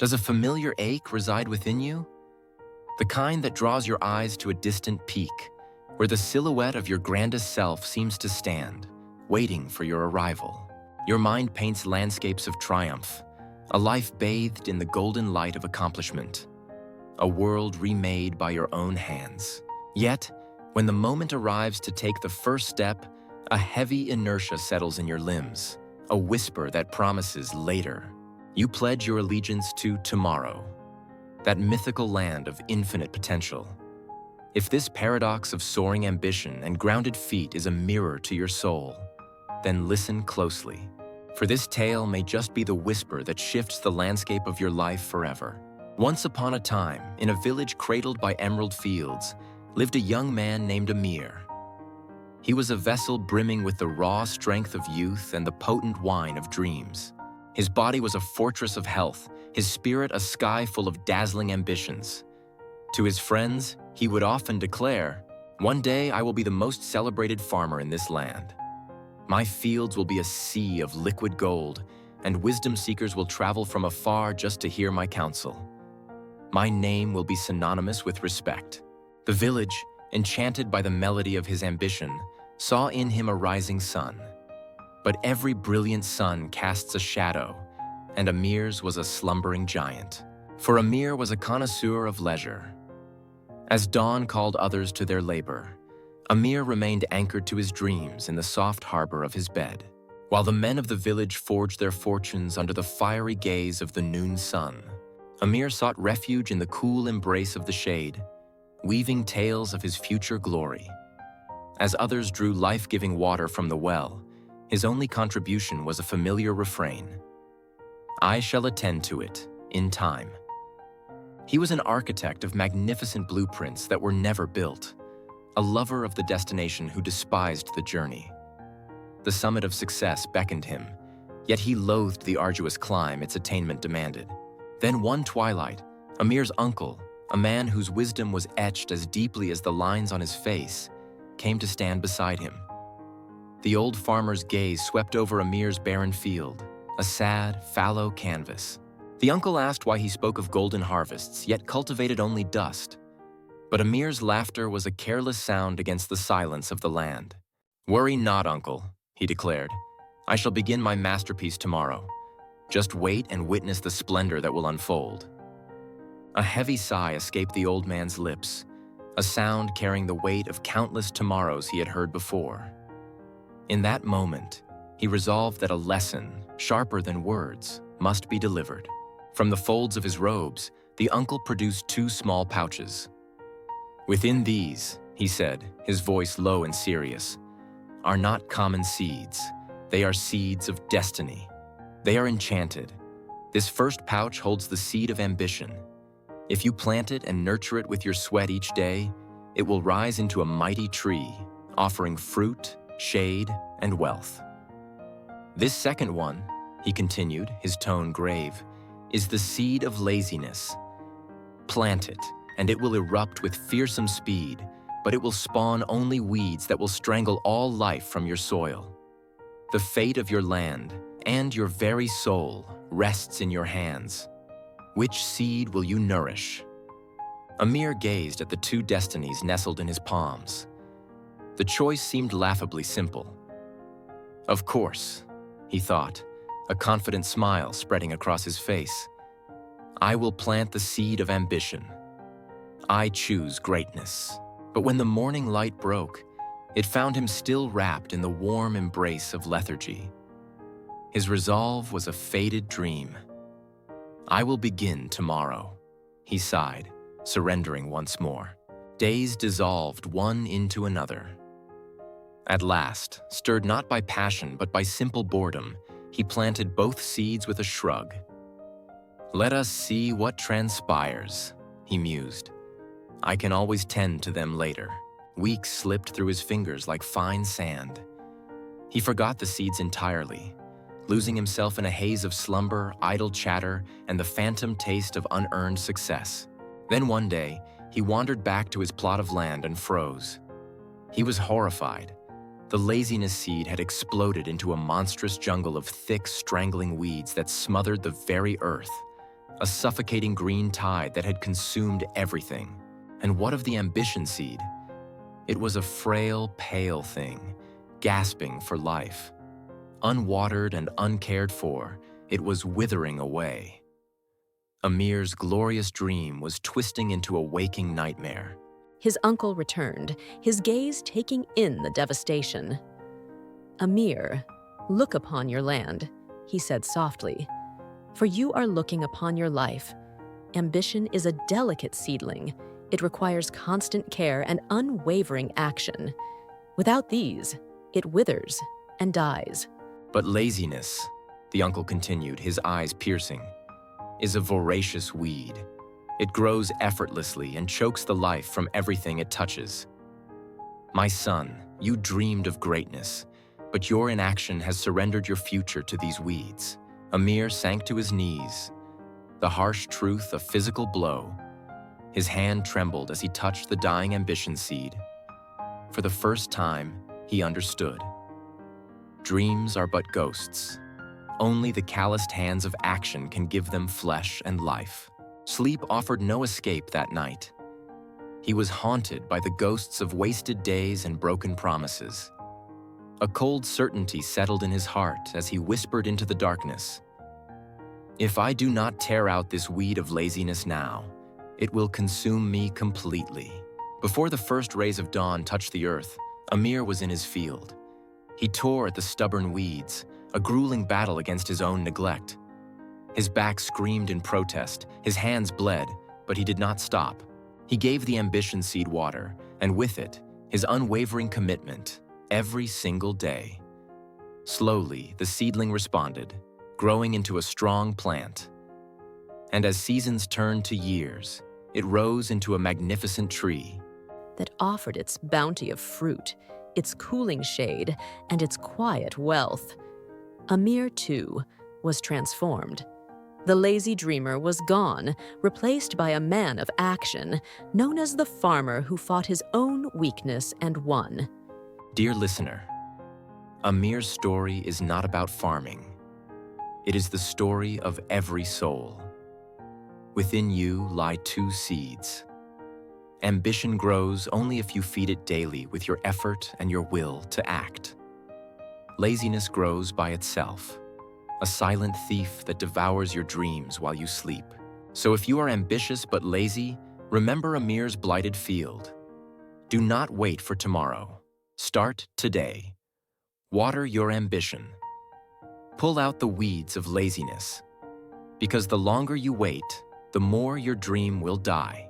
Does a familiar ache reside within you? The kind that draws your eyes to a distant peak, where the silhouette of your grandest self seems to stand, waiting for your arrival. Your mind paints landscapes of triumph, a life bathed in the golden light of accomplishment, a world remade by your own hands. Yet, when the moment arrives to take the first step, a heavy inertia settles in your limbs, a whisper that promises later. You pledge your allegiance to tomorrow, that mythical land of infinite potential. If this paradox of soaring ambition and grounded feet is a mirror to your soul, then listen closely, for this tale may just be the whisper that shifts the landscape of your life forever. Once upon a time, in a village cradled by emerald fields, lived a young man named Amir. He was a vessel brimming with the raw strength of youth and the potent wine of dreams. His body was a fortress of health, his spirit a sky full of dazzling ambitions. To his friends, he would often declare, "One day I will be the most celebrated farmer in this land. My fields will be a sea of liquid gold, and wisdom seekers will travel from afar just to hear my counsel. My name will be synonymous with respect." The village, enchanted by the melody of his ambition, saw in him a rising sun. But every brilliant sun casts a shadow, and Amir's was a slumbering giant. For Amir was a connoisseur of leisure. As dawn called others to their labor, Amir remained anchored to his dreams in the soft harbor of his bed, while the men of the village forged their fortunes under the fiery gaze of the noon sun. Amir sought refuge in the cool embrace of the shade, weaving tales of his future glory. As others drew life-giving water from the well, his only contribution was a familiar refrain: "I shall attend to it, in time." He was an architect of magnificent blueprints that were never built, a lover of the destination who despised the journey. The summit of success beckoned him, yet he loathed the arduous climb its attainment demanded. Then one twilight, Amir's uncle, a man whose wisdom was etched as deeply as the lines on his face, came to stand beside him. The old farmer's gaze swept over Amir's barren field, a sad, fallow canvas. The uncle asked why he spoke of golden harvests, yet cultivated only dust. But Amir's laughter was a careless sound against the silence of the land. "Worry not, uncle," he declared. "I shall begin my masterpiece tomorrow. Just wait and witness the splendor that will unfold." A heavy sigh escaped the old man's lips, a sound carrying the weight of countless tomorrows he had heard before. In that moment, he resolved that a lesson, sharper than words, must be delivered. From the folds of his robes, the uncle produced 2 small pouches. "Within these," he said, his voice low and serious, "are not common seeds. They are seeds of destiny. They are enchanted. This first pouch holds the seed of ambition. If you plant it and nurture it with your sweat each day, it will rise into a mighty tree, offering fruit, shade, and wealth. This second one," he continued, his tone grave, "is the seed of laziness. Plant it, and it will erupt with fearsome speed, but it will spawn only weeds that will strangle all life from your soil. The fate of your land, and your very soul, rests in your hands. Which seed will you nourish?" Amir gazed at the 2 destinies nestled in his palms. The choice seemed laughably simple. "Of course," he thought, a confident smile spreading across his face. "I will plant the seed of ambition. I choose greatness." But when the morning light broke, it found him still wrapped in the warm embrace of lethargy. His resolve was a faded dream. "I will begin tomorrow," he sighed, surrendering once more. Days dissolved one into another. At last, stirred not by passion but by simple boredom, he planted both seeds with a shrug. "Let us see what transpires," he mused. "I can always tend to them later." Weeks slipped through his fingers like fine sand. He forgot the seeds entirely, losing himself in a haze of slumber, idle chatter, and the phantom taste of unearned success. Then one day, he wandered back to his plot of land and froze. He was horrified. The laziness seed had exploded into a monstrous jungle of thick, strangling weeds that smothered the very earth. a suffocating green tide that had consumed everything. And what of the ambition seed? It was a frail, pale thing, gasping for life. Unwatered and uncared for, it was withering away. Amir's glorious dream was twisting into a waking nightmare. His uncle returned, his gaze taking in the devastation. "Amir, look upon your land," he said softly, "for you are looking upon your life. Ambition is a delicate seedling. It requires constant care and unwavering action. Without these, it withers and dies." But laziness, the uncle continued, his eyes piercing, is a voracious weed. It grows effortlessly and chokes the life from everything it touches. My son, you dreamed of greatness, but your inaction has surrendered your future to these weeds. Amir sank to his knees, the harsh truth a physical blow. His hand trembled as he touched the dying ambition seed. For the first time, he understood. Dreams are but ghosts. Only the calloused hands of action can give them flesh and life. Sleep offered no escape that night. He was haunted by the ghosts of wasted days and broken promises. A cold certainty settled in his heart as he whispered into the darkness, "If I do not tear out this weed of laziness now, it will consume me completely." Before the first rays of dawn touched the earth, Amir was in his field. He tore at the stubborn weeds, a grueling battle against his own neglect. His back screamed in protest, his hands bled, but he did not stop. He gave the ambition seed water, and with it, his unwavering commitment, every single day. Slowly, the seedling responded, growing into a strong plant. And as seasons turned to years, it rose into a magnificent tree that offered its bounty of fruit, its cooling shade, and its quiet wealth. Amir, too, was transformed. The lazy dreamer was gone, replaced by a man of action, known as the farmer who fought his own weakness and won. Dear listener, Amir's story is not about farming. It is the story of every soul. Within you lie two seeds. Ambition grows only if you feed it daily with your effort and your will to act. Laziness grows by itself, a silent thief that devours your dreams while you sleep. So if you are ambitious but lazy, remember Amir's blighted field. Do not wait for tomorrow. Start today. Water your ambition. Pull out the weeds of laziness, because the longer you wait, the more your dream will die.